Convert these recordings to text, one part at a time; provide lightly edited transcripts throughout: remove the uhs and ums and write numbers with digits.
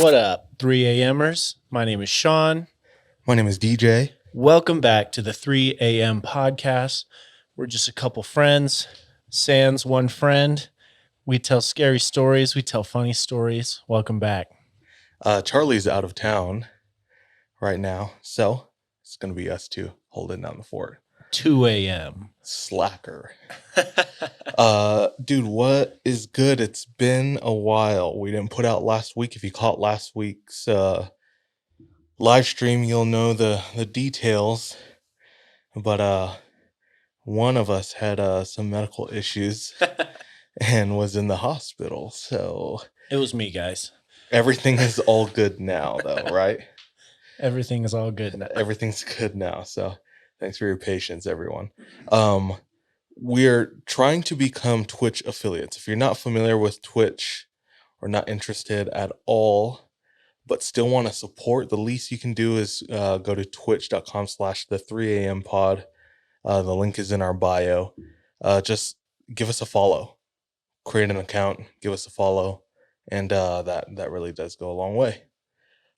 What up, 3 a.m.ers? My name is Sean. My name is DJ. Welcome back to the 3 a.m. podcast. We're just a couple friends, sans one friend. We tell scary stories. We tell funny stories. Welcome back. Charlie's out of town right now, so it's going to be us two holding down the fort. 2 a.m. Slacker. Dude, what is good? It's been a while. We didn't put out last week. If you caught last week's live stream, you'll know the details. But one of us had some medical issues and was in the hospital. So It was me, guys. everything is all good now, though, right? Everything is all good now. Everything's good now. So thanks for your patience, everyone. We're trying to become Twitch affiliates. If you're not familiar with Twitch or not interested at all, but still want to support, the least you can do is go to twitch.com/the3am-pod. The link is in our bio. Just give us a follow. Create an account, give us a follow, and that really does go a long way.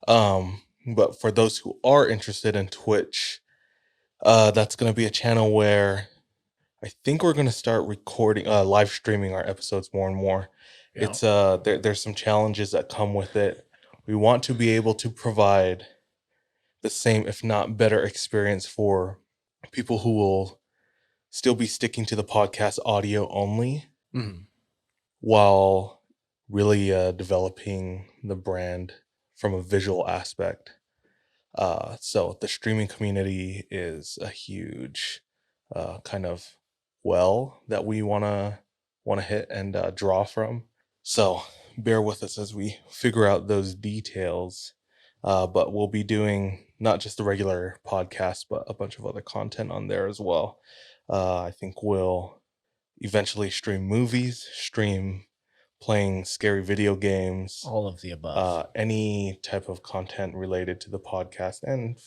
But for those who are interested in Twitch, that's going to be a channel where I think we're going to start recording, live streaming our episodes more and more. Yeah. It's there's some challenges that come with it. We want to be able to provide the same, if not better, experience for people who will still be sticking to the podcast audio only, while really developing the brand from a visual aspect. So the streaming community is a huge kind of well that we want to hit and draw from. So bear with us as we figure out those details. But we'll be doing not just the regular podcast, but a bunch of other content on there as well. I think we'll eventually stream movies, stream playing scary video games, All of the above. any type of content related to the podcast, and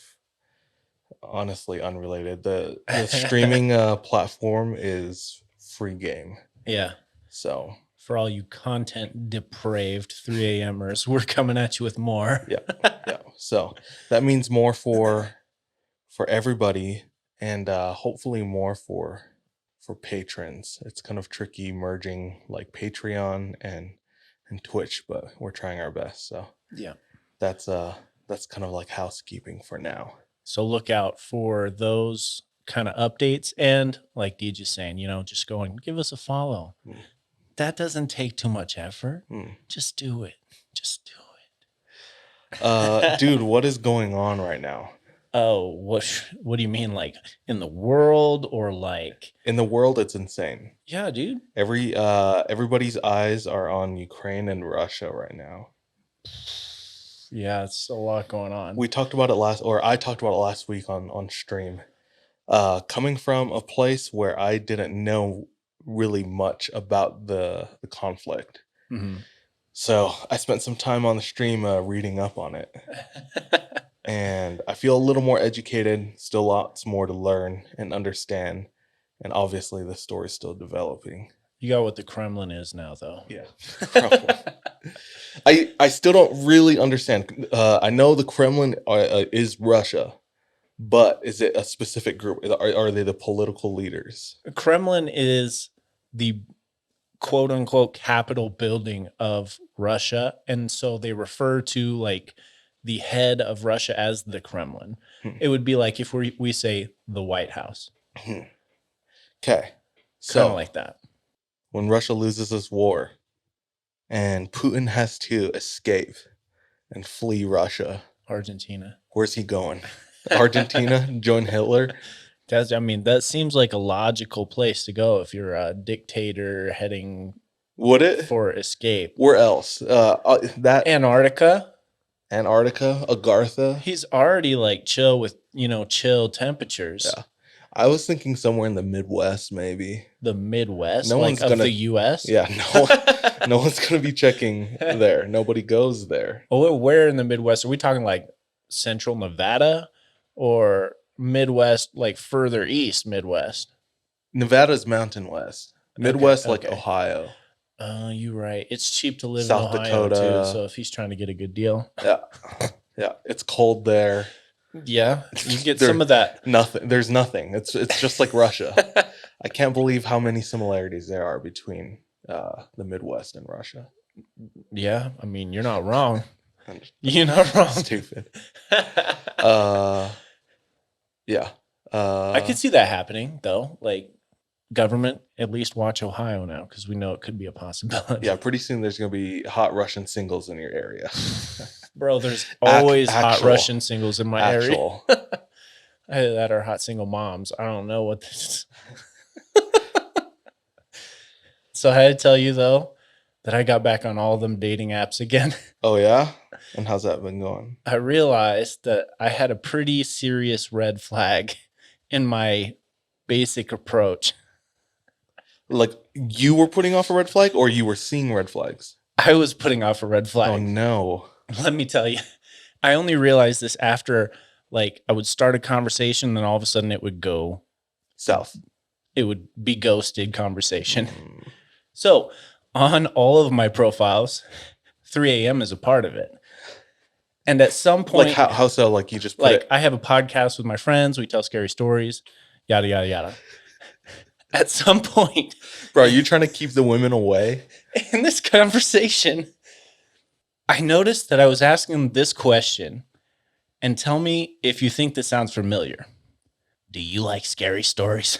honestly unrelated. The streaming platform is free game. Yeah. So For all you content depraved 3 a.m.ers, we're coming at you with more. yeah. So that means more for everybody, and hopefully more for patrons. It's kind of tricky merging like Patreon and Twitch, but we're trying our best. So Yeah. that's kind of like housekeeping for now. So look out for those kind of updates. And like Deejay saying, just go and give us a follow. That doesn't take too much effort. Just do it. Dude, what is going on right now? Oh, what do you mean? Like in the world or like? In the world, it's insane. Yeah, dude. Everybody's eyes are on Ukraine and Russia right now. Yeah, it's a lot going on. I talked about it last week on stream. Coming from a place where I didn't know really much about the conflict. So I spent some time on the stream reading up on it. And I feel a little more educated, still lots more to learn and understand. And obviously the story's still developing. You got what the Kremlin is now, though. Yeah. I still don't really understand. I know the Kremlin is Russia, but is it a specific group? Are they the political leaders? The Kremlin is the quote unquote capital building of Russia. And so they refer to like the head of Russia as the Kremlin. It would be like if we say the White House. Okay. So Kind of like that. When Russia loses this war and Putin has to escape and flee Russia. Argentina. Where's he going? Argentina? Join Hitler? That seems like a logical place to go if you're a dictator heading Would it? For escape. Where else? Antarctica, Agartha. He's already like chill with, chill temperatures. Yeah. I was thinking somewhere in the Midwest, maybe. The Midwest? No one's of the U.S.? Yeah, no one's going to be checking there. Nobody goes there. Oh, where in the Midwest? Are we talking like central Nevada or Midwest, like further east Midwest? Nevada's Mountain West. Midwest, okay. Ohio. You're right. It's cheap to live in South Ohio too. So Dakota. if he's trying to get a good deal, Yeah. Yeah. It's cold there. yeah, you get some There of that. nothing. There's nothing. It's just like Russia. I can't believe how many similarities there are between the Midwest and Russia. Yeah, I mean, you're not wrong. I'm You're not wrong. stupid. Uh, yeah. I could see that happening though. Like government, at least watch Ohio now because we know it could be a possibility. Yeah. Pretty soon there's gonna be hot Russian singles in your area. Bro, there's always hot actual- Russian singles in my Actual. area that are hot single moms. I don't know what this is. So I had to tell you though that I got back on all of them dating apps again. Oh yeah. And how's that been going? I realized that I had a pretty serious red flag in my basic approach. Like you were putting off a red flag, or you were seeing red flags? I was putting off a red flag. Oh no. Let me tell you, I only realized this after, like, I would start a conversation, then all of a sudden it would go South. It would be ghosted conversation. Mm. So on all of my profiles, 3 a.m. is a part of it. And at some point, Like how so? Like you just put like it. I have a podcast with my friends. We tell scary stories, yada, yada, yada. At some point, Bro, are you trying to keep the women away? in this conversation, I noticed that I was asking them this question, and tell me if you think this sounds familiar. Do you like scary stories?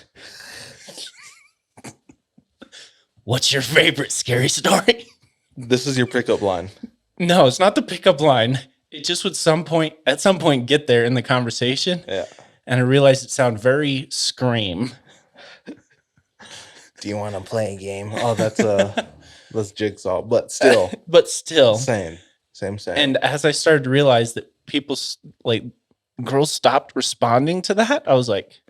What's your favorite scary story? This is your pickup line. No, it's not the pickup line. It just would at some point get there in the conversation. Yeah. And I realized it sounded very Scream. Do you want to play a game? Oh, that's Jigsaw, but still, But still. same. And as I started to realize that people, like, girls stopped responding to that, I was like,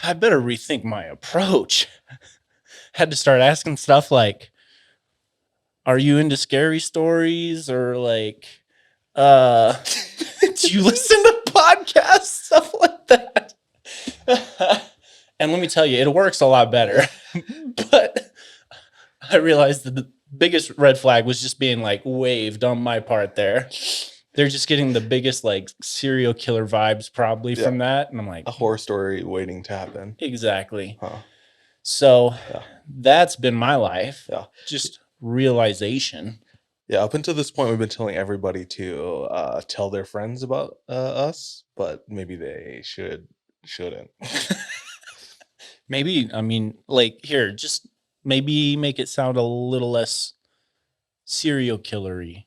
I better rethink my approach. Had to start asking stuff like, are you into scary stories? Or like, do you listen to podcasts? Stuff like that. And let me tell you, it works a lot better. But I realized that the biggest red flag was just being like waved on my part there. They're just getting the biggest like serial killer vibes probably from that. And I'm like, a horror story waiting to happen. exactly. Huh. So Yeah. that's been my life. Yeah. Just realization. Yeah, up until this point, we've been telling everybody to tell their friends about us, but maybe they shouldn't. Maybe, I mean, like here, just maybe make it sound a little less serial killery.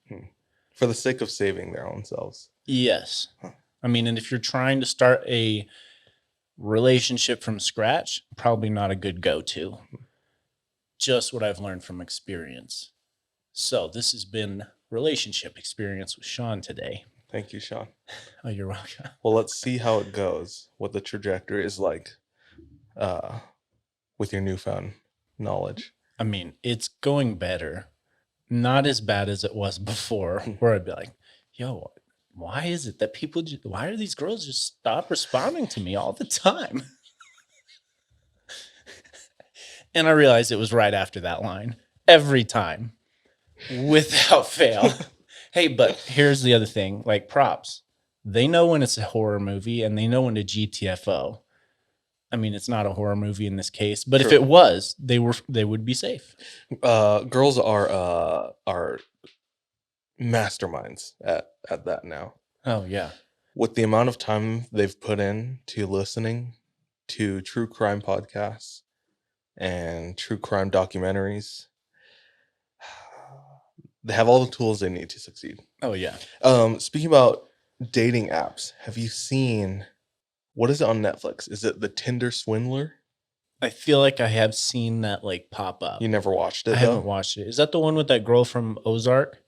For the sake of saving their own selves. Yes. Huh. I mean, and if you're trying to start a relationship from scratch, probably not a good go-to. Just what I've learned from experience. So this has been relationship experience with Sean today. Thank you, Sean. Oh, you're welcome. Well, let's see how it goes, what the trajectory is like with your newfound knowledge. I mean, it's going better. Not as bad as it was before, where I'd be like, yo, why is it that why are these girls just stop responding to me all the time? And I realized it was right after that line. Every time. Without fail. Hey, but here's the other thing. Like props. They know when it's a horror movie and they know when to GTFO. I mean, it's not a horror movie in this case, but True. if it was, they would be safe. Girls are masterminds at that now. Oh, yeah. With the amount of time they've put in to listening to true crime podcasts and true crime documentaries, they have all the tools they need to succeed. Oh, yeah. Speaking about dating apps, have you seen, what is it on Netflix? Is it The Tinder Swindler? I feel like I have seen that like pop up. You never watched it, I haven't watched it. Is that the one with that girl from Ozark?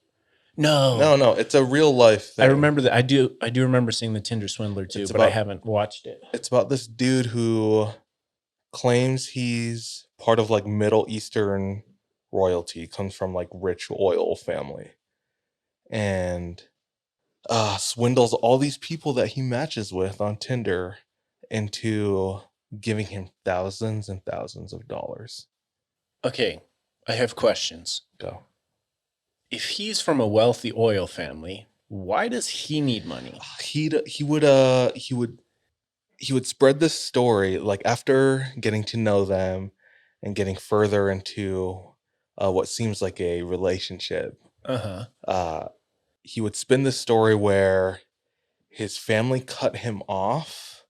No. No, it's a real life thing. I remember that. I do remember seeing the Tinder Swindler too, but I haven't watched it. It's about this dude who claims he's part of like Middle Eastern royalty, comes from like rich oil family, and swindles all these people that he matches with on Tinder into giving him thousands and thousands of dollars. Okay, I have questions. Go. If he's from a wealthy oil family, why does he need money? He would spread this story like after getting to know them and getting further into what seems like a relationship. Uh-huh. Uh, he would spin this story where his family cut him off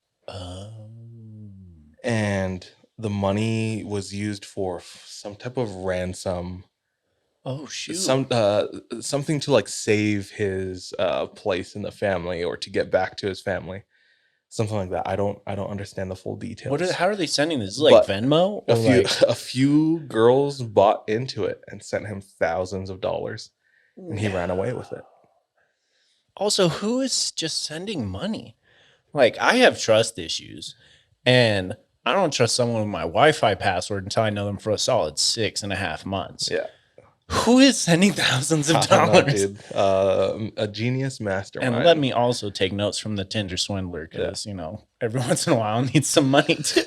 and the money was used for some type of ransom, Oh, shoot. something to like save his place in the family or to get back to his family, something like that. I don't understand the full details. How are they sending this? Is it like But Venmo? a Or few like a few girls bought into it and sent him thousands of dollars, and he ran away with it. also, who is just sending money? Like, I have trust issues, and I don't trust someone with my Wi-Fi password until I know them for a solid 6.5 months. Yeah. Who is sending thousands of I don't know, dollars? dude. A genius mastermind. And let me also take notes from the Tinder swindler because, every once in a while I need some money too.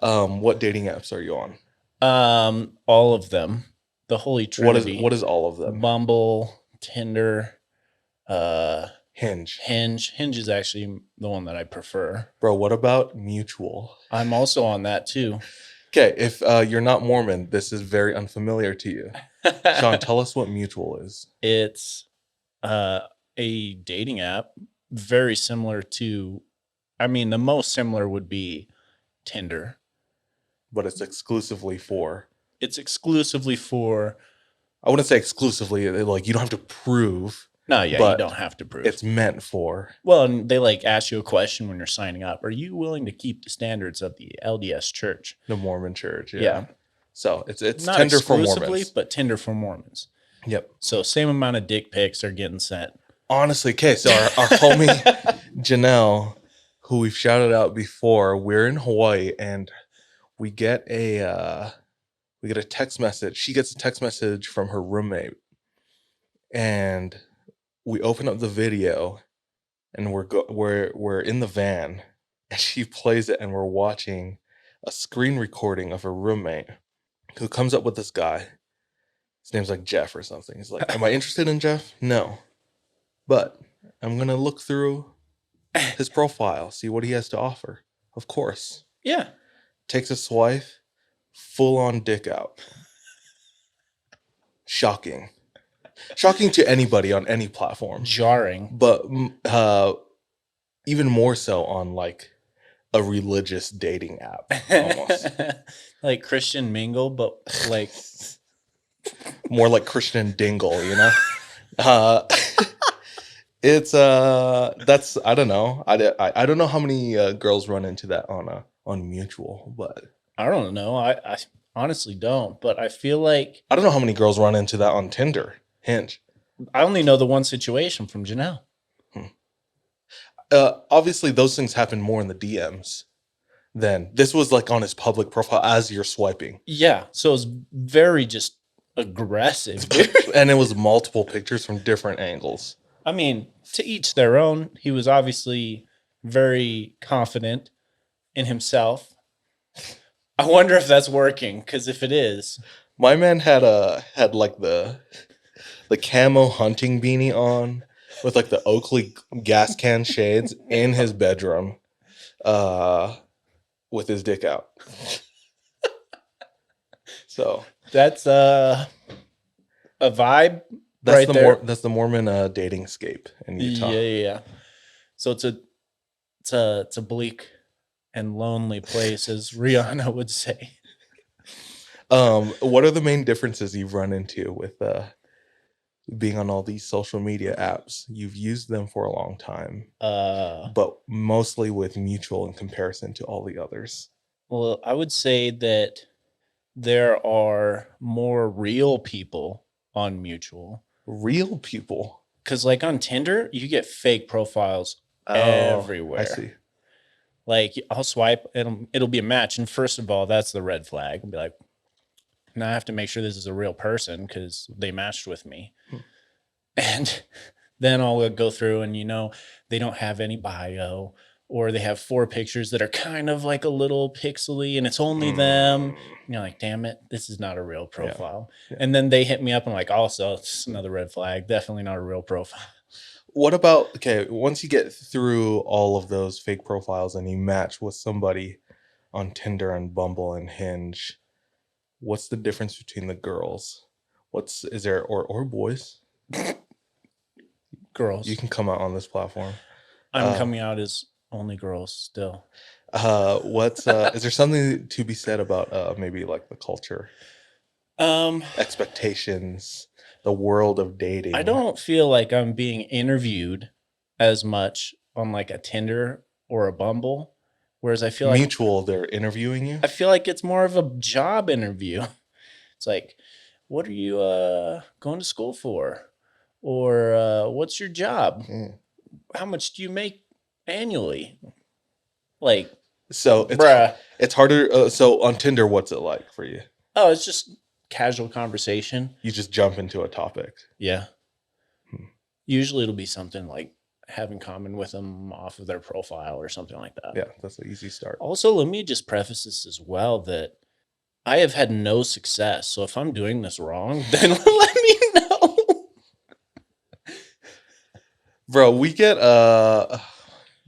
What dating apps are you on? All of them. The Holy Trinity. What is all of them? Bumble, Tinder, Hinge. Hinge is actually the one that I prefer. Bro, what about Mutual? I'm also on that too. Okay, if you're not Mormon, this is very unfamiliar to you. Sean, tell us what Mutual is. It's a dating app very similar to, the most similar would be Tinder. But it's exclusively for... It's exclusively for... I wouldn't say exclusively, like you don't have to prove. No, yeah, but you don't have to prove. It's meant for... Well, and they like ask you a question when you're signing up. Are you willing to keep the standards of the LDS Church? The Mormon Church, yeah. Yeah. So it's not Tinder for exclusively, Mormons. but Tinder for Mormons. Yep. So same amount of dick pics are getting sent. Honestly, okay, so our homie Janelle, who we've shouted out before, we're in Hawaii and we get a text message. She gets a text message from her roommate, and we open up the video, and we're in the van, and she plays it, and we're watching a screen recording of her roommate, who comes up with this guy. His name's like Jeff or something. He's like, "Am I interested in Jeff? No, but I'm gonna look through his profile, see what he has to offer." Of course. Yeah. Takes a swipe, full on dick out. Shocking to anybody on any platform. Jarring. But even more so on like a religious dating app almost. Like Christian Mingle, but like more like Christian Dingle, you know? It's that's, I don't know. I don't know how many girls run into that on Mutual, but I don't know. I honestly don't, but I feel like I don't know how many girls run into that on Tinder, Hinge. I only know the one situation from Janelle. Obviously those things happen more in the DMs than this was like on his public profile as you're swiping. Yeah, so it's very just aggressive. And it was multiple pictures from different angles. I mean, to each their own. He was obviously very confident in himself. I wonder if that's working, because if it is, my man had like the camo hunting beanie on with like the Oakley gas can shades in his bedroom, with his dick out. So that's a vibe. That's right the there. That's the Mormon dating scape in Utah. Yeah. So it's a bleak and lonely place, as Rihanna would say. What are the main differences you've run into with being on all these social media apps? You've used them for a long time, but mostly with Mutual in comparison to all the others. Well, I would say that there are more real people on Mutual. Real people? Because like on Tinder, you get fake profiles everywhere. I see. Like I'll swipe, it'll be a match, and first of all, that's the red flag. I'll be like, now I have to make sure this is a real person because they matched with me. And then I'll go through and, they don't have any bio, or they have 4 pictures that are kind of like a little pixely and it's only them. And you're like, damn it, this is not a real profile. Yeah. And then they hit me up and like, also, it's another red flag. Definitely not a real profile. What about, okay, once you get through all of those fake profiles and you match with somebody on Tinder and Bumble and Hinge, what's the difference between the girls? Is there, or boys? Girls. You can come out on this platform. I'm coming out as only girls still. Is there something to be said about maybe like the culture, expectations, the world of dating? I don't feel like I'm being interviewed as much on like a Tinder or a Bumble, whereas I feel mutual. They're interviewing you. I feel like it's more of a job interview. It's like, what are you going to school for, or what's your job? How much do you make annually? Like, so it's harder. So on Tinder, what's it like for you? Oh, it's just casual conversation. You just jump into a topic. Yeah. Usually it'll be something like have in common with them off of their profile or something like that. Yeah, that's an easy start. Also, let me just preface this as well that I have had no success. So if I'm doing this wrong, then let me know. Bro, we get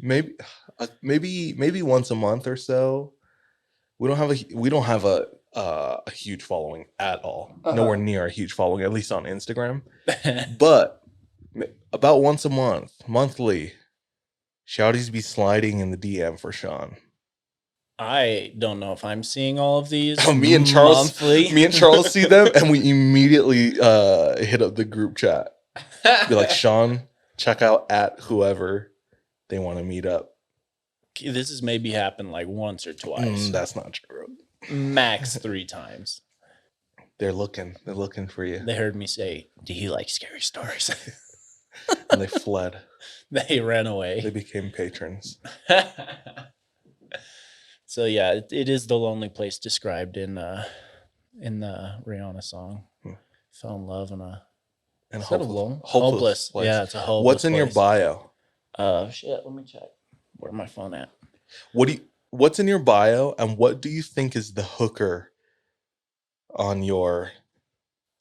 maybe once a month or so. We don't have a huge following at all. Nowhere near a huge following, at least on Instagram. But about once a month, monthly, shouties be sliding in the DM for Sean. I don't know if I'm seeing all of these. Me and Charles see them, and we immediately hit up the group chat. Be like, Sean, check out at whoever they want to meet up. This has maybe happened like once or twice. That's not true. Max 3 times. They're looking for you. They heard me say, "Do you like scary stories?" And they fled. They ran away. They became patrons. So yeah, it is the lonely place described in the Rihanna song. Fell in love in a hopeless place. Yeah, it's a hopeless. What's in your bio? Shit. Let me check. Where's my phone at? What's in your bio, and what do you think is the hooker on your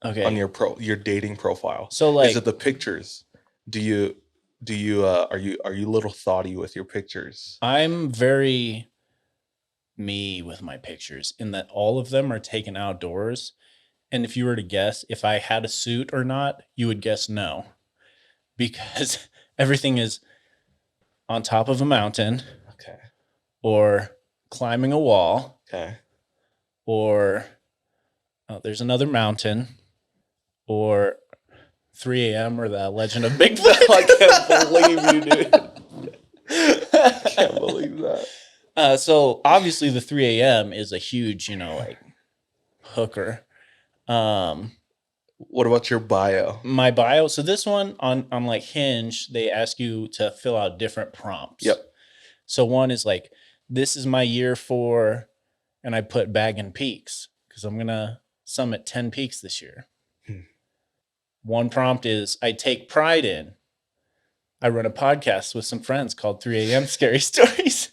your dating profile? So like, is it the pictures? Are you a little thoughty with your pictures? I'm very me with my pictures in that all of them are taken outdoors. And if you were to guess if I had a suit or not, you would guess no, because everything is on top of a mountain. Okay. Or climbing a wall. Okay. Or there's another mountain. Or 3 a.m. or the Legend of Bigfoot. I can't believe you, dude. I can't believe that. So obviously the 3 a.m. is a huge, like hooker. What about your bio? My bio. So this one on like Hinge, they ask you to fill out different prompts. Yep. So one is like, this is my year for, and I put bagging peaks because I'm going to summit 10 peaks this year. One prompt is I take pride in. I run a podcast with some friends called 3 a.m. Scary Stories.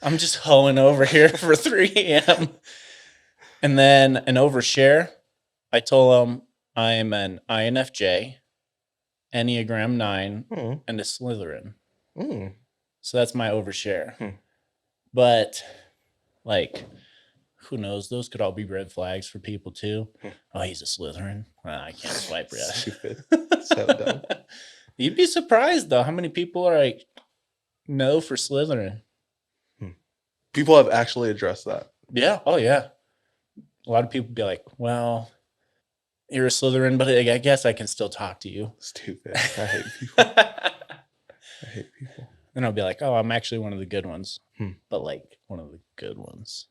I'm just hoeing over here for 3 a.m. And then an overshare. I told them I'm an INFJ, Enneagram 9, and a Slytherin. So that's my overshare. But, like, who knows? Those could all be red flags for people, too. Oh, he's a Slytherin. I can't swipe yet. Stupid. So dumb. You'd be surprised, though, how many people are like, no for Slytherin. People have actually addressed that. Yeah. Oh, yeah. A lot of people be like, well, you're a Slytherin, but I guess I can still talk to you. Stupid. I hate people. I hate people. And I'll be like, oh, I'm actually one of the good ones. But like one of the good ones.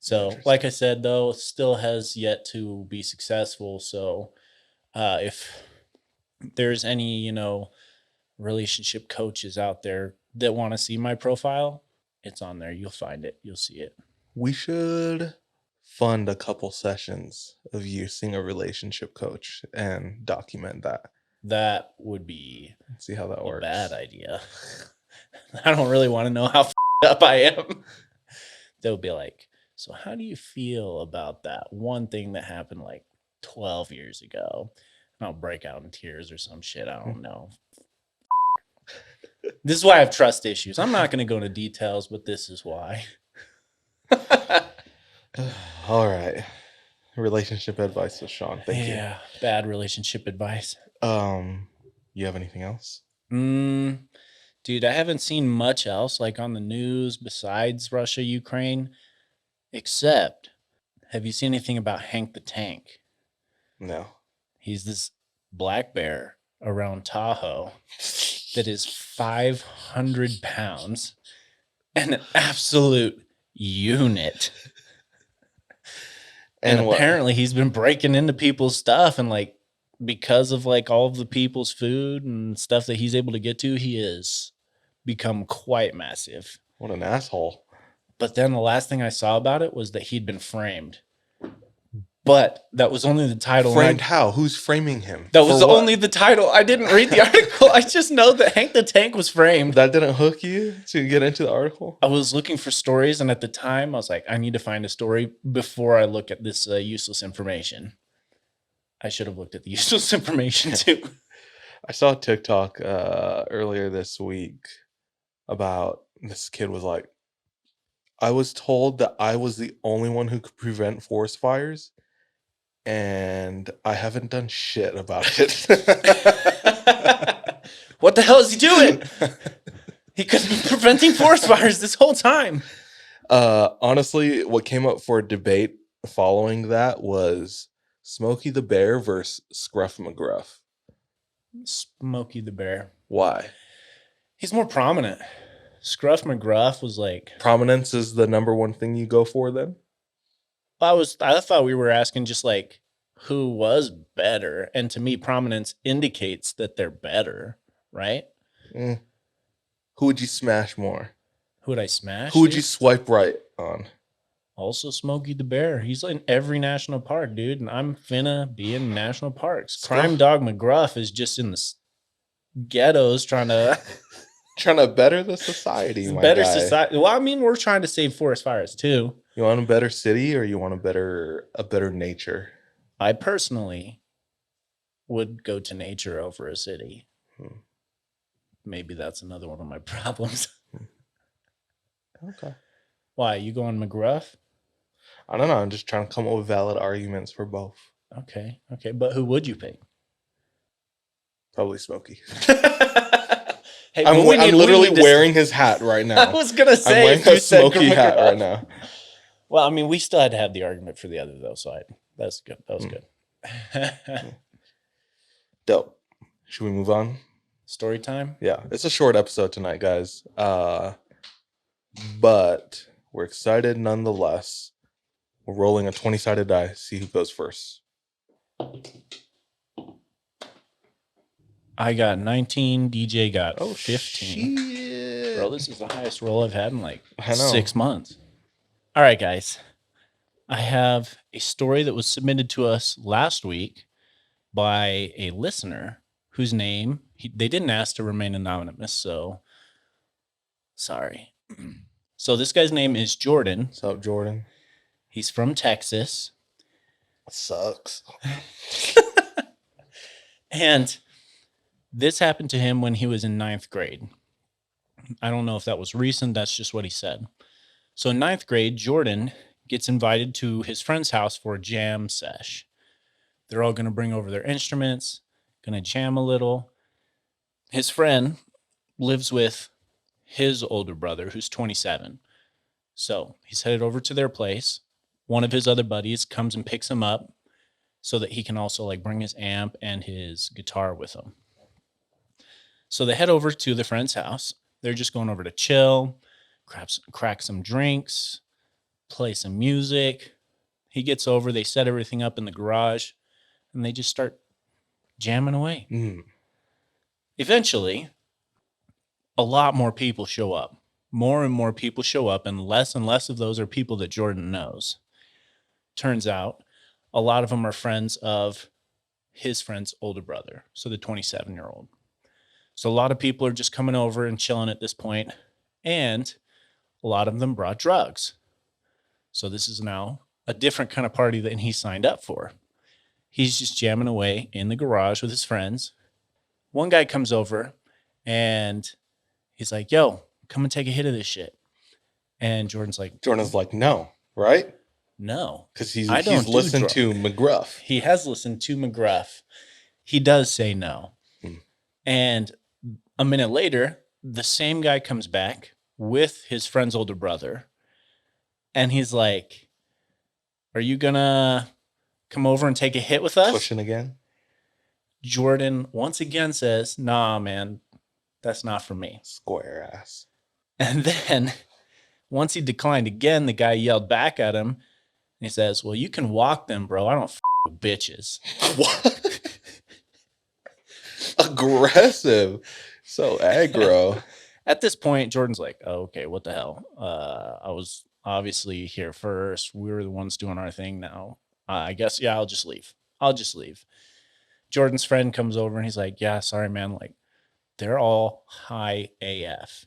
So like I said, though, still has yet to be successful. So if there's any, relationship coaches out there that want to see my profile, it's on there. You'll find it. You'll see it. We should fund a couple sessions of you seeing a relationship coach and document that. That would be see how that works. Bad idea. I don't really want to know how up I am. They'll be like, so how do you feel about that one thing that happened like 12 years ago? And I'll break out in tears or some shit. I don't know. This is why I have trust issues. I'm not going to go into details, but this is why. All right. Relationship advice with Sean. Thank you. Yeah, bad relationship advice. You have anything else? Dude, I haven't seen much else like on the news besides Russia, Ukraine, except have you seen anything about Hank the Tank? No. He's this black bear around Tahoe that is 500 pounds and an absolute unit. And apparently he's been breaking into people's stuff, and like because of like all of the people's food and stuff that he's able to get to, he has become quite massive. What an asshole. But then the last thing I saw about it was that he'd been framed. But that was only the title. Framed how? Who's framing him? That was only the title. I didn't read the article. I just know that Hank the Tank was framed. That didn't hook you to get into the article? I was looking for stories, and at the time, I was like, I need to find a story before I look at this useless information. I should have looked at the useless information, too. I saw a TikTok earlier this week about this kid was like, I was told that I was the only one who could prevent forest fires, and I haven't done shit about it. What the hell is he doing? He could have been preventing forest fires this whole time. Honestly, what came up for a debate following that was Smokey the Bear versus Scruff McGruff. Smokey the Bear. Why? He's more prominent. Scruff McGruff was like... Prominence is the number one thing you go for then? I thought we were asking just like who was better. And to me, prominence indicates that they're better, right? Who would you smash more? Who would I smash? Who would you swipe right on? Also Smokey the Bear. He's in every national park, dude. And I'm finna be in national parks. Crime Dog McGruff is just in the ghettos trying to... trying to better the society, my better guy. Society. Well, I mean, we're trying to save forest fires too. You want a better city, or you want a better nature? I personally would go to nature over a city. Maybe that's another one of my problems. Okay. Why? You going McGruff? I don't know. I'm just trying to come up with valid arguments for both. Okay. But who would you pick? Probably Smokey. Hey, I'm literally wearing his hat right now. I was going to say, I'm wearing a Smokey hat right now. Well, I mean, we still had to have the argument for the other, though. So that's good. That was good. Dope. Should we move on? Story time? Yeah. It's a short episode tonight, guys. But we're excited nonetheless. We're rolling a 20-sided die. See who goes first. I got 19. DJ got 15. Shit. Bro, this is the highest roll I've had in like 6 months. All right, guys. I have a story that was submitted to us last week by a listener whose name, they didn't ask to remain anonymous, so sorry. So this guy's name is Jordan. What's up, Jordan? He's from Texas. Sucks. And this happened to him when he was in 9th grade. I don't know if that was recent. That's just what he said. So in 9th grade, Jordan gets invited to his friend's house for a jam sesh. They're all going to bring over their instruments, going to jam a little. His friend lives with his older brother, who's 27. So he's headed over to their place. One of his other buddies comes and picks him up so that he can also like bring his amp and his guitar with him. So they head over to the friend's house. They're just going over to chill, crack some drinks, play some music. He gets over, they set everything up in the garage, and they just start jamming away. Eventually, a lot more people show up. More and more people show up, and less of those are people that Jordan knows. Turns out, a lot of them are friends of his friend's older brother, so the 27-year-old. So a lot of people are just coming over and chilling at this point, and a lot of them brought drugs. So this is now a different kind of party than he signed up for. He's just jamming away in the garage with his friends. One guy comes over and he's like, yo, come and take a hit of this shit. And Jordan's like, no, right? no, Because I don't he's listened to McGruff. He has listened to McGruff. He does say no. And a minute later, the same guy comes back with his friend's older brother. And he's like, are you going to come over and take a hit with us? Pushing again. Jordan once again says, nah, man, that's not for me. Square ass. And then once he declined again, the guy yelled back at him. And he says, well, you can walk them, bro. I don't with bitches. What? Aggressive. So aggro. At this point, Jordan's like, oh, okay, what the hell? I was obviously here first. We were the ones doing our thing now. I guess, yeah, I'll just leave. Jordan's friend comes over and he's like, yeah, sorry, man. Like, they're all high AF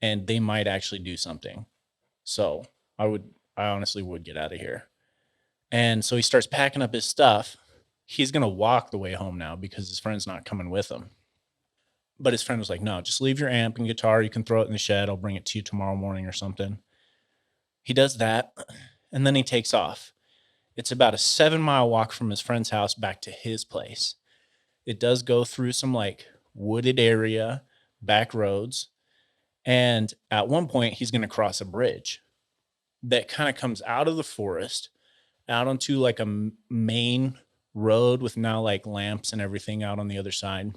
and they might actually do something. So I honestly would get out of here. And so he starts packing up his stuff. He's going to walk the way home now because his friend's not coming with him. But his friend was like, no, just leave your amp and guitar. You can throw it in the shed. I'll bring it to you tomorrow morning or something. He does that, and then he takes off. It's about a 7-mile walk from his friend's house back to his place. It does go through some like wooded area, back roads. And at one point, he's going to cross a bridge that kind of comes out of the forest out onto like a main road with now like lamps and everything out on the other side.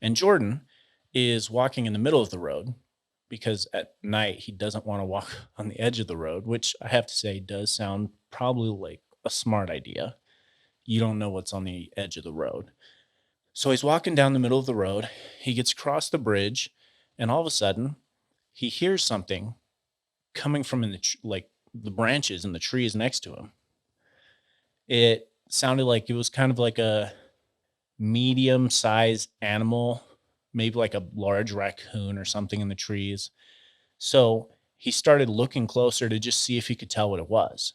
And Jordan is walking in the middle of the road because at night he doesn't want to walk on the edge of the road, which I have to say does sound probably like a smart idea. You don't know what's on the edge of the road. So he's walking down the middle of the road. He gets across the bridge, and all of a sudden he hears something coming from in the branches and the trees next to him. It sounded like it was kind of like a medium-sized animal, maybe like a large raccoon or something in the trees. So he started looking closer to just see if he could tell what it was.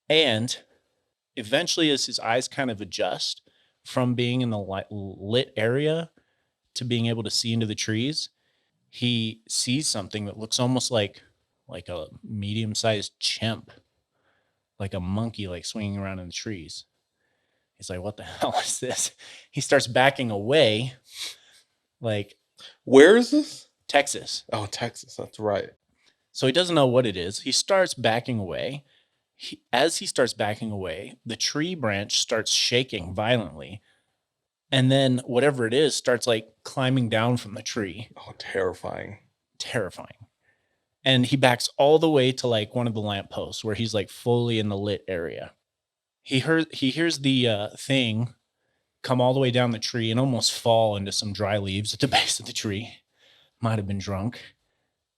And eventually, as his eyes kind of adjust from being in the lit area to being able to see into the trees, he sees something that looks almost like a medium-sized chimp, like a monkey, like swinging around in the trees. He's like, what the hell is this? He starts backing away. Like, where is this? Texas. Oh, Texas. That's right. So he doesn't know what it is. He starts backing away. As he starts backing away, the tree branch starts shaking violently. And then whatever it is starts like climbing down from the tree. Oh, terrifying. Terrifying. And he backs all the way to like one of the lampposts where he's like fully in the lit area. He hears the thing come all the way down the tree and almost fall into some dry leaves at the base of the tree. Might have been drunk.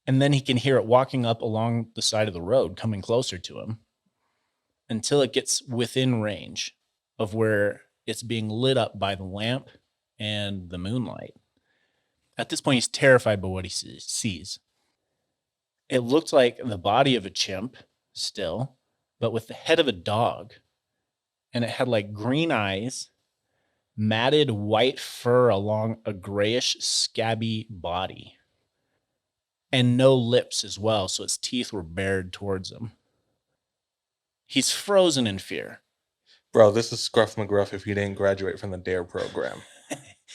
And then he can hear it walking up along the side of the road, coming closer to him until it gets within range of where it's being lit up by the lamp and the moonlight. At this point, he's terrified by what he sees. It looked like the body of a chimp still, but with the head of a dog. And it had like green eyes, matted white fur along a grayish, scabby body, and no lips as well, so its teeth were bared towards him. He's frozen in fear. Bro, this is Scruff McGruff if he didn't graduate from the DARE program.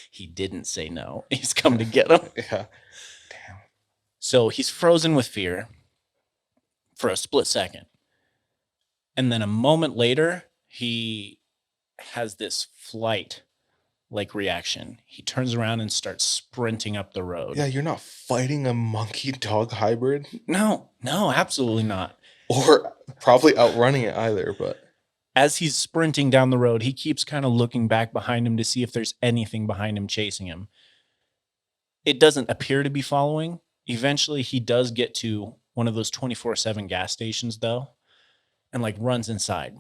He didn't say no. He's come to get him. Yeah. Damn. So he's frozen with fear for a split second. And then a moment later, he has this flight like reaction. He turns around and starts sprinting up the road. Yeah, you're not fighting a monkey dog hybrid. No, absolutely not. Or probably outrunning it either, but as he's sprinting down the road, he keeps kind of looking back behind him to see if there's anything behind him chasing him. It doesn't appear to be following. Eventually, he does get to one of those 24/7 gas stations, though, and like runs inside.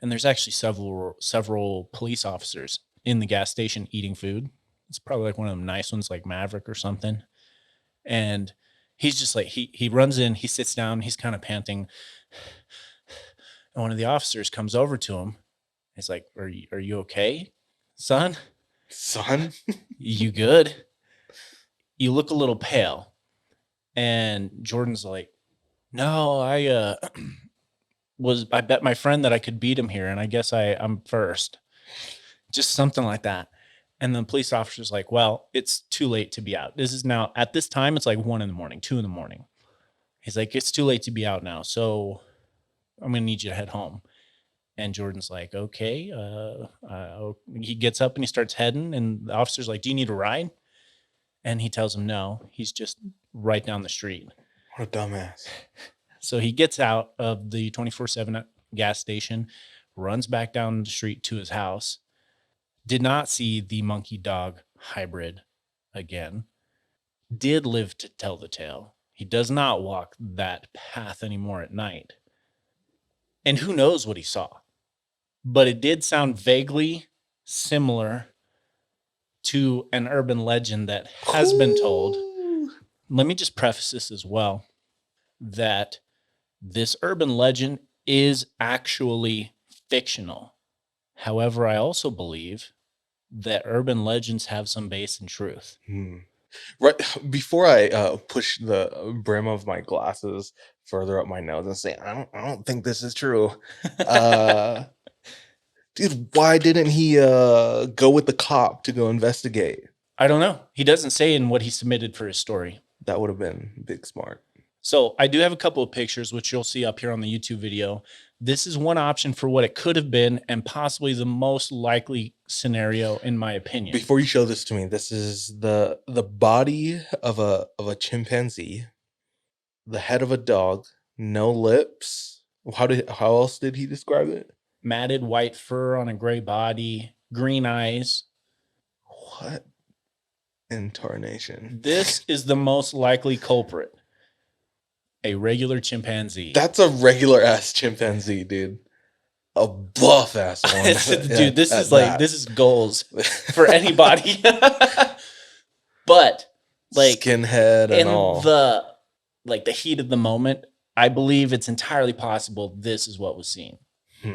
And there's actually several police officers in the gas station eating food. It's probably like one of them nice ones, like Maverick or something. And he's just like, he runs in, he sits down, he's kind of panting. And one of the officers comes over to him. He's like, are you okay, son? Son? You good? You look a little pale. And Jordan's like, no, I bet my friend that I could beat him here, and I guess I'm first. Just something like that. And the police officer's like, well, it's too late to be out. This is now, at this time, it's like 1 a.m, 2 a.m. He's like, it's too late to be out now. So I'm going to need you to head home. And Jordan's like, okay. He gets up and he starts heading. And the officer's like, do you need a ride? And he tells him no. He's just right down the street. What a dumbass. So he gets out of the 24/7 gas station, runs back down the street to his house, did not see the monkey dog hybrid again, did live to tell the tale. He does not walk that path anymore at night. And who knows what he saw? But it did sound vaguely similar to an urban legend that has been told. Let me just preface this as well, that this urban legend is actually fictional. However, I also believe that urban legends have some base in truth. Right before I push the brim of my glasses further up my nose and say, I don't think this is true. Dude, why didn't he go with the cop to go investigate? I don't know. He doesn't say in what he submitted for his story. That would have been big smart. So I do have a couple of pictures, which you'll see up here on the YouTube video. This is one option for what it could have been and possibly the most likely scenario, in my opinion. Before you show this to me, this is the body of a chimpanzee, the head of a dog, no lips. How else did he describe it? Matted white fur on a gray body, green eyes. What in tarnation? This is the most likely culprit. A regular chimpanzee. That's a regular ass chimpanzee, dude. A buff ass one. Dude, this is like this is goals for anybody. But like skinhead and all. The heat of the moment, I believe it's entirely possible this is what was seen.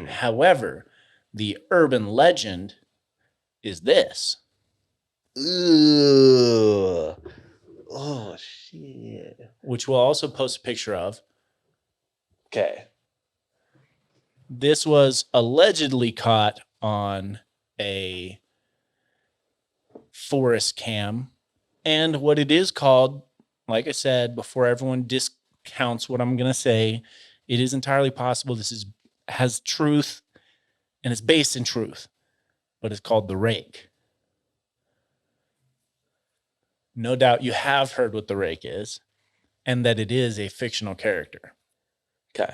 However, the urban legend is this. Ugh. Oh shit. Which we'll also post a picture of. Okay. This was allegedly caught on a forest cam. And what it is called, like I said, before everyone discounts what I'm going to say, it is entirely possible this has truth and it's based in truth. But it's called the Rake. No doubt you have heard what the Rake is and that it is a fictional character. Okay.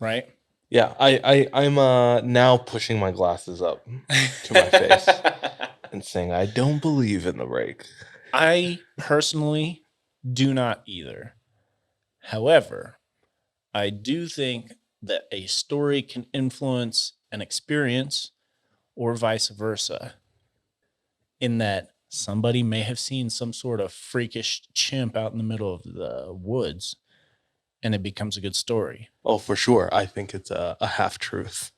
Right? Yeah, I'm now pushing my glasses up to my face and saying I don't believe in the Rake. I personally do not either. However, I do think that a story can influence an experience or vice versa, in that somebody may have seen some sort of freakish chimp out in the middle of the woods and it becomes a good story. Oh, for sure. I think it's a half-truth.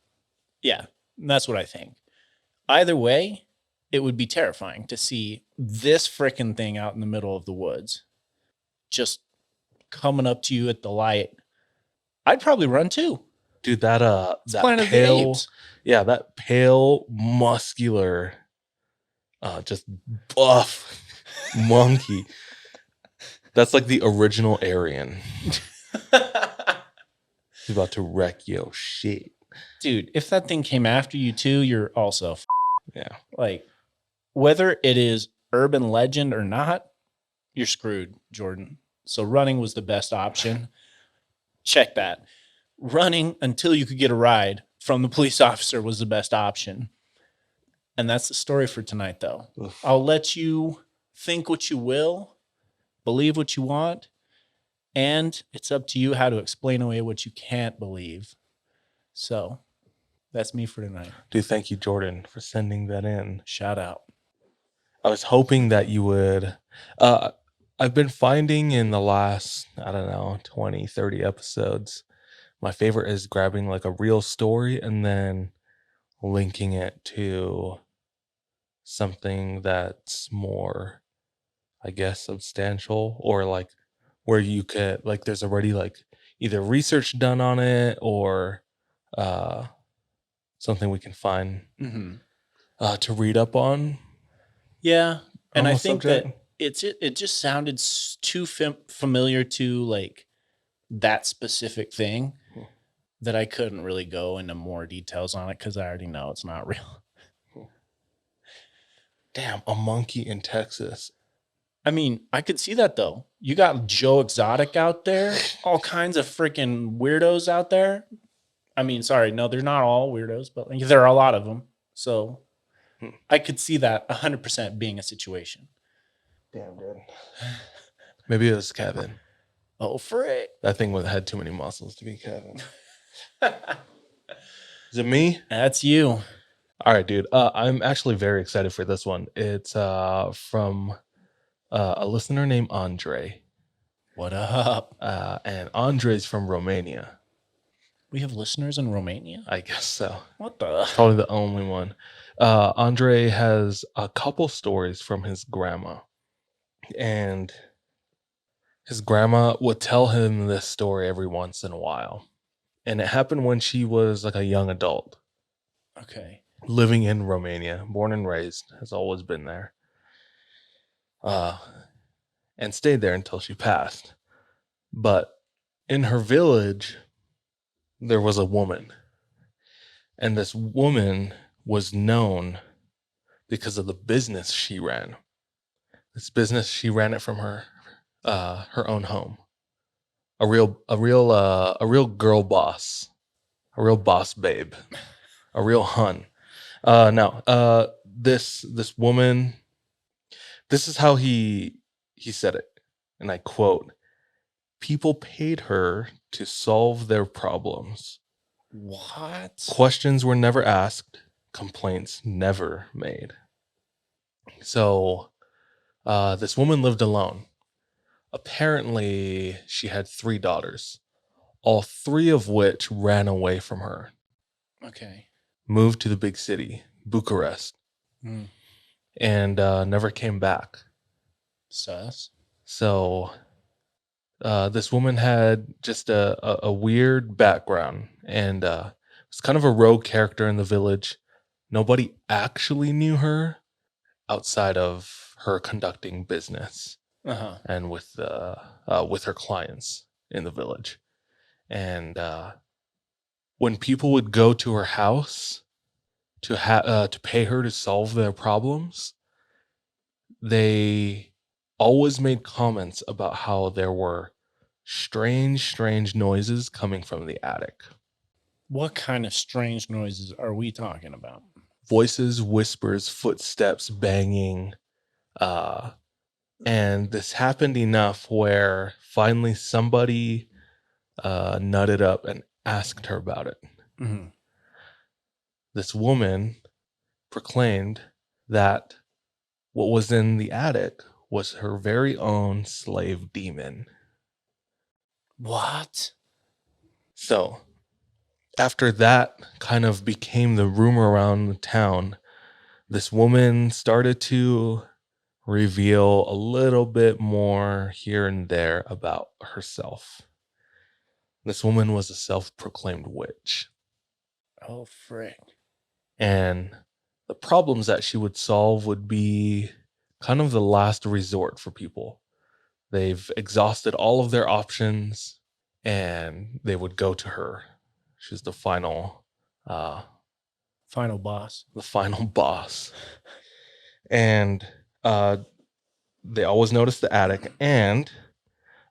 Yeah, that's what I think. Either way, it would be terrifying to see this frickin' thing out in the middle of the woods just coming up to you at the light. I'd probably run too. Dude, that Planet of the Apes. Yeah, that pale, muscular, just buff monkey. That's like the original Aryan. He's about to wreck your shit. Dude, if that thing came after you too, you're also yeah. Like, whether it is urban legend or not, you're screwed, Jordan. So running was the best option. Check that. Running until you could get a ride from the police officer was the best option. And that's the story for tonight, though. Oof. I'll let you think what you will, believe what you want, and it's up to you how to explain away what you can't believe. So that's me for tonight. Dude, thank you, Jordan, for sending that in. Shout out. I was hoping that you would. Uh, I've been finding in the last, I don't know, 20, 30 episodes, my favorite is grabbing like a real story and then linking it to something that's more, I guess, substantial, or like where you could, like, there's already like either research done on it or uh, something we can find Mhm. to read up Yeah, and on I the think subject. that it just sounded too familiar to like that specific thing Hmm. that I couldn't really go into more details on it because I already know it's not real. Damn, a monkey in Texas. I mean, I could see that though. You got Joe Exotic out there, all kinds of freaking weirdos out there. I mean, sorry, no, they're not all weirdos, but like, there are a lot of them. So Hmm. I could see that 100% being a situation. Damn, dude. Maybe it was Kevin. Oh, frick. That thing had too many muscles to be Kevin. Is it me? That's you. All right, dude. I'm actually very excited for this one. It's from a listener named Andre. What up? And Andre's from Romania. We have listeners in Romania? I guess so. What the? Probably the only one. Andre has a couple stories from his grandma. And his grandma would tell him this story every once in a while. And it happened when she was like a young adult, Okay. living in Romania, born and raised, has always been there. And stayed there until she passed. But in her village, there was a woman. And this woman was known because of the business she ran. This business, she ran it from her own home. A real girl boss, a real boss babe, a real hun. Now, this woman, this is how he said it, and I quote: "People paid her to solve their problems. What? Questions were never asked, complaints never made." So, this woman lived alone. Apparently, she had 3 daughters, all 3 of which ran away from her, Okay. moved to the big city, Bucharest, Mm. and never came back. Sus. So this woman had just a weird background and was kind of a rogue character in the village. Nobody actually knew her outside of her conducting business Uh-huh. and with her clients in the village. And when people would go to her house to pay her to solve their problems, they always made comments about how there were strange noises coming from the attic. What kind of strange noises are we talking about? Voices, whispers, footsteps, banging. Uh, and this happened enough where finally somebody nutted up and asked her about it. Mm-hmm. This woman proclaimed that what was in the attic was her very own slave demon. What? So, after that kind of became the rumor around the town, this woman started to reveal a little bit more here and there about herself. This woman was a self proclaimed witch. Oh, frick. And the problems that she would solve would be kind of the last resort for people. They've exhausted all of their options and they would go to her. She's the final Final boss. the final boss. And they always noticed the attic. And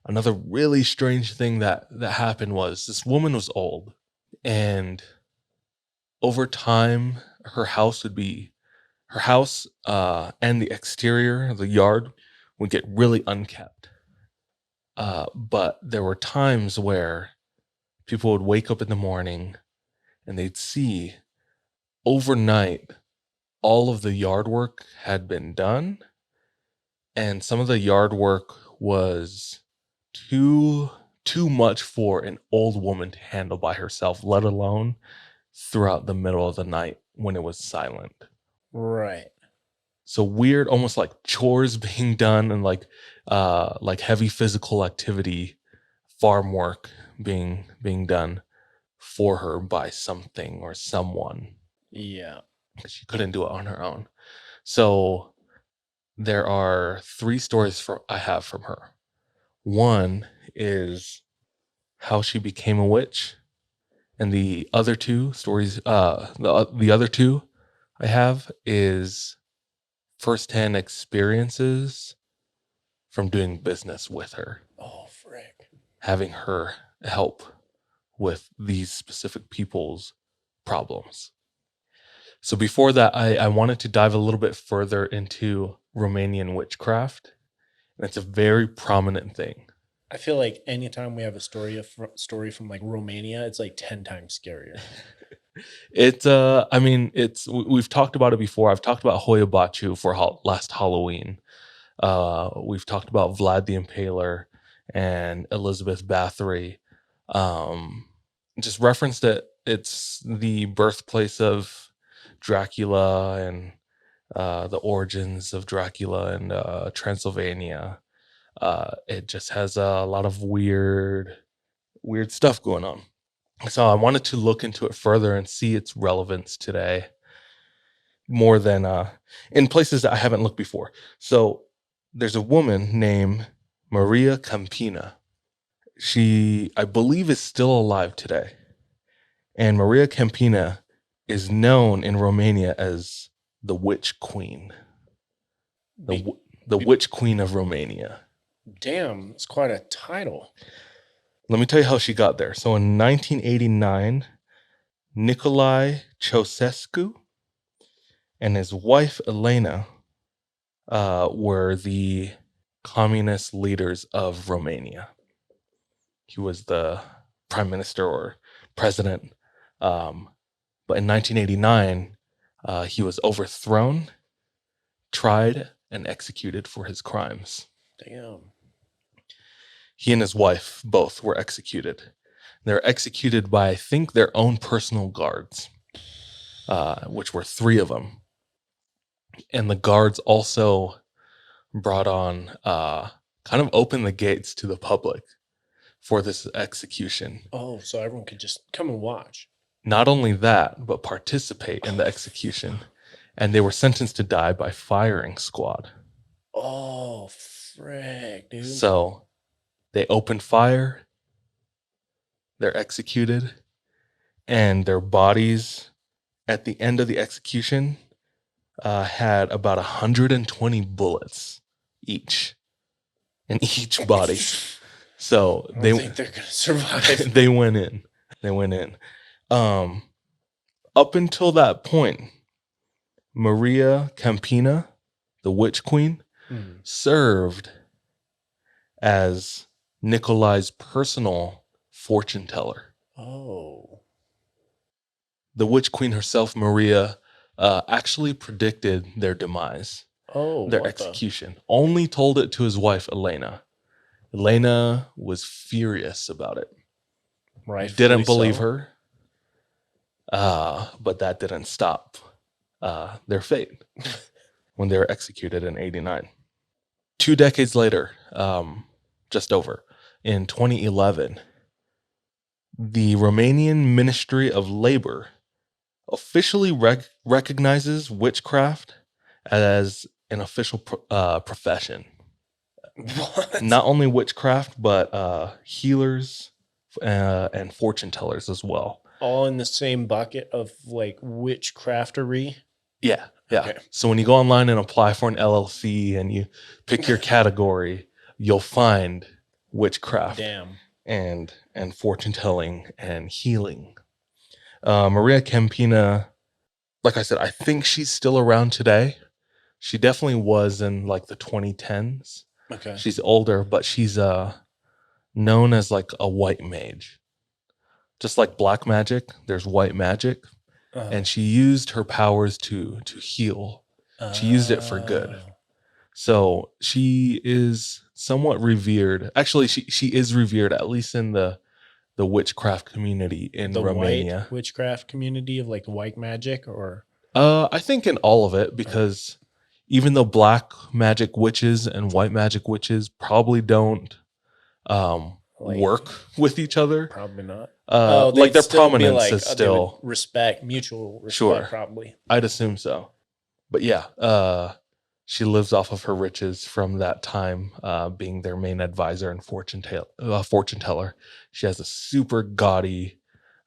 another really strange thing that happened was this woman was old, and over time, her house and the exterior, the yard, would get really unkept. But there were times where people would wake up in the morning and they'd see overnight all of the yard work had been done, and some of the yard work was too much for an old woman to handle by herself, let alone throughout the middle of the night when it was silent. Right. So weird, almost like chores being done, and like heavy physical activity, farm work being done for her by something or someone. Yeah. She couldn't do it on her own. So there are 3 stories I have from her. One is how she became a witch, and the other 2 stories, the other 2 I have is firsthand experiences from doing business with her, Oh, frick. having her help with these specific people's problems. So before that, I wanted to dive a little bit further into Romanian witchcraft, and it's a very prominent thing. I feel like anytime we have a story from like Romania, it's like 10 times scarier. I mean, we've talked about it before. I've talked about Hoya Baciu for last Halloween. We've talked about Vlad the Impaler and Elizabeth Bathory. Just referenced that it's the birthplace of Dracula and the origins of Dracula and Transylvania. It just has a lot of weird stuff going on. So I wanted to look into it further and see its relevance today, more than in places that I haven't looked before. So there's a woman named Maria Campina. She, I believe, is still alive today. And Maria Campina is known in Romania as the Witch Queen. The Witch Queen of Romania. Damn, it's quite a title. Let me tell you how she got there. So in 1989, Nicolae Ceausescu and his wife Elena were the communist leaders of Romania. He was the prime minister or president. But in 1989, he was overthrown, tried, and executed for his crimes. Damn. He and his wife both were executed. They're executed by, I think, their own personal guards, which were 3 of them. And the guards also brought on, kind of opened the gates to the public for this execution. Oh, so everyone could just come and watch. Not only that, but participate in the execution. And they were sentenced to die by firing squad. Oh, frick, dude. So they open fire, they're executed, and their bodies at the end of the execution had about 120 bullets each in each body. So I don't think they're gonna survive. they went in. Up until that point, Maria Campina, the Witch Queen, served as Nicolae's personal fortune teller. Oh. The Witch Queen herself, Maria, actually predicted their demise, their execution. Only told it to his wife, Elena. Elena was furious about it. Right. Didn't believe her. But that didn't stop their fate when they were executed in 1989. 2 decades later, just over, in 2011, the Romanian Ministry of Labor officially recognizes witchcraft as an official profession. What? Not only witchcraft, but healers and fortune tellers as well. All in the same bucket of like witchcraftery? Yeah. Okay. So when you go online and apply for an LLC and you pick your category, you'll find witchcraft. Damn. And fortune telling and healing. Maria Campina, like I said, I think she's still around today. She definitely was in like the 2010s. Okay. She's older, but she's known as like a white mage. Just like black magic, there's white magic. and she used her powers to heal. She used it for good. Oh. So she is somewhat revered. Actually, she is revered, at least in the witchcraft community in The Romania. white witchcraft community of like white magic, or I think in all of it, because even though black magic witches and white magic witches probably don't Like- work with each other, probably not. like they'd their still be prominence like, is they would still respect, mutual respect, Sure. probably. I'd assume so. But yeah, she lives off of her riches from that time, being their main advisor and fortune teller. She has a super gaudy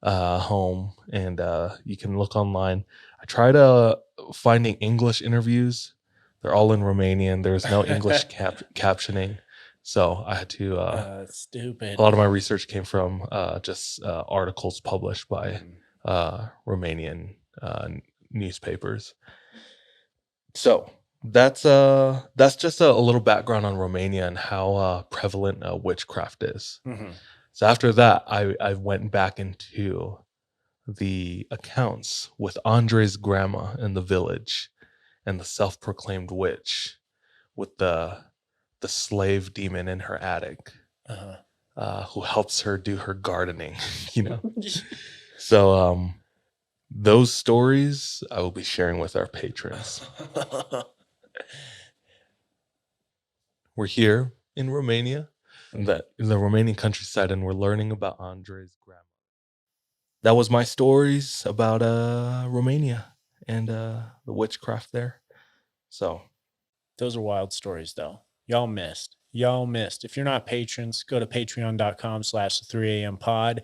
home, and you can look online. I tried finding English interviews. They're all in Romanian. There's no English captioning, so I had to. Stupid. A lot of my research came from just articles published by Romanian newspapers. So that's just a little background on Romania and how prevalent witchcraft is. Mm-hmm. So after that, I went back into the accounts with Andre's grandma in the village and the self-proclaimed witch with the slave demon in her attic, who helps her do her gardening, you know. So those stories I will be sharing with our patrons. We're here in Romania, in the Romanian countryside, and we're learning about Andre's grandma. That was my stories about Romania and the witchcraft there. So those are wild stories, though. Y'all missed. If you're not patrons, go to patreon.com/3am pod,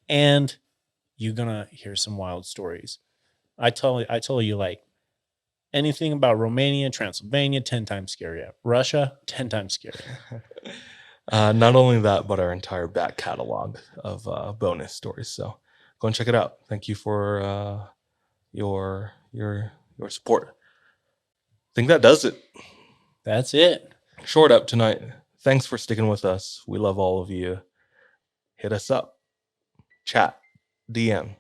and you're gonna hear some wild stories. I told you, like, anything about Romania, Transylvania, 10 times scarier. Russia, 10 times scarier. Not only that, but our entire back catalog of bonus stories. So go and check it out. Thank you for your support. I think that does it. That's it. Short up tonight. Thanks for sticking with us. We love all of you. Hit us up. Chat. DM.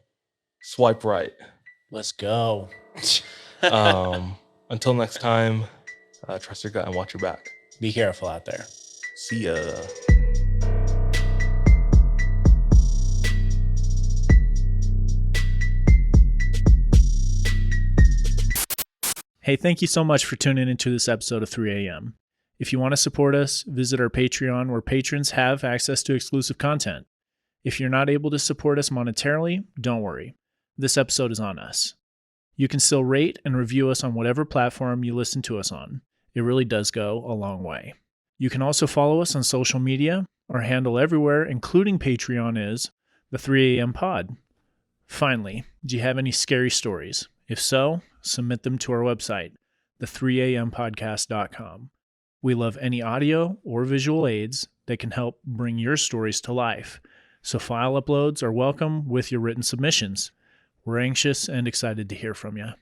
Swipe right. Let's go. Until next time, trust your gut and watch your back. Be careful out there. See ya. Hey, thank you so much for tuning into this episode of 3AM. If you want to support us, visit our Patreon, where patrons have access to exclusive content. If you're not able to support us monetarily, don't worry. This episode is on us. You can still rate and review us on whatever platform you listen to us on. It really does go a long way. You can also follow us on social media. Our handle everywhere, including Patreon, is the 3AM pod. Finally, do you have any scary stories? If so, submit them to our website, the3ampodcast.com. We love any audio or visual aids that can help bring your stories to life. So file uploads are welcome with your written submissions. We're anxious and excited to hear from you.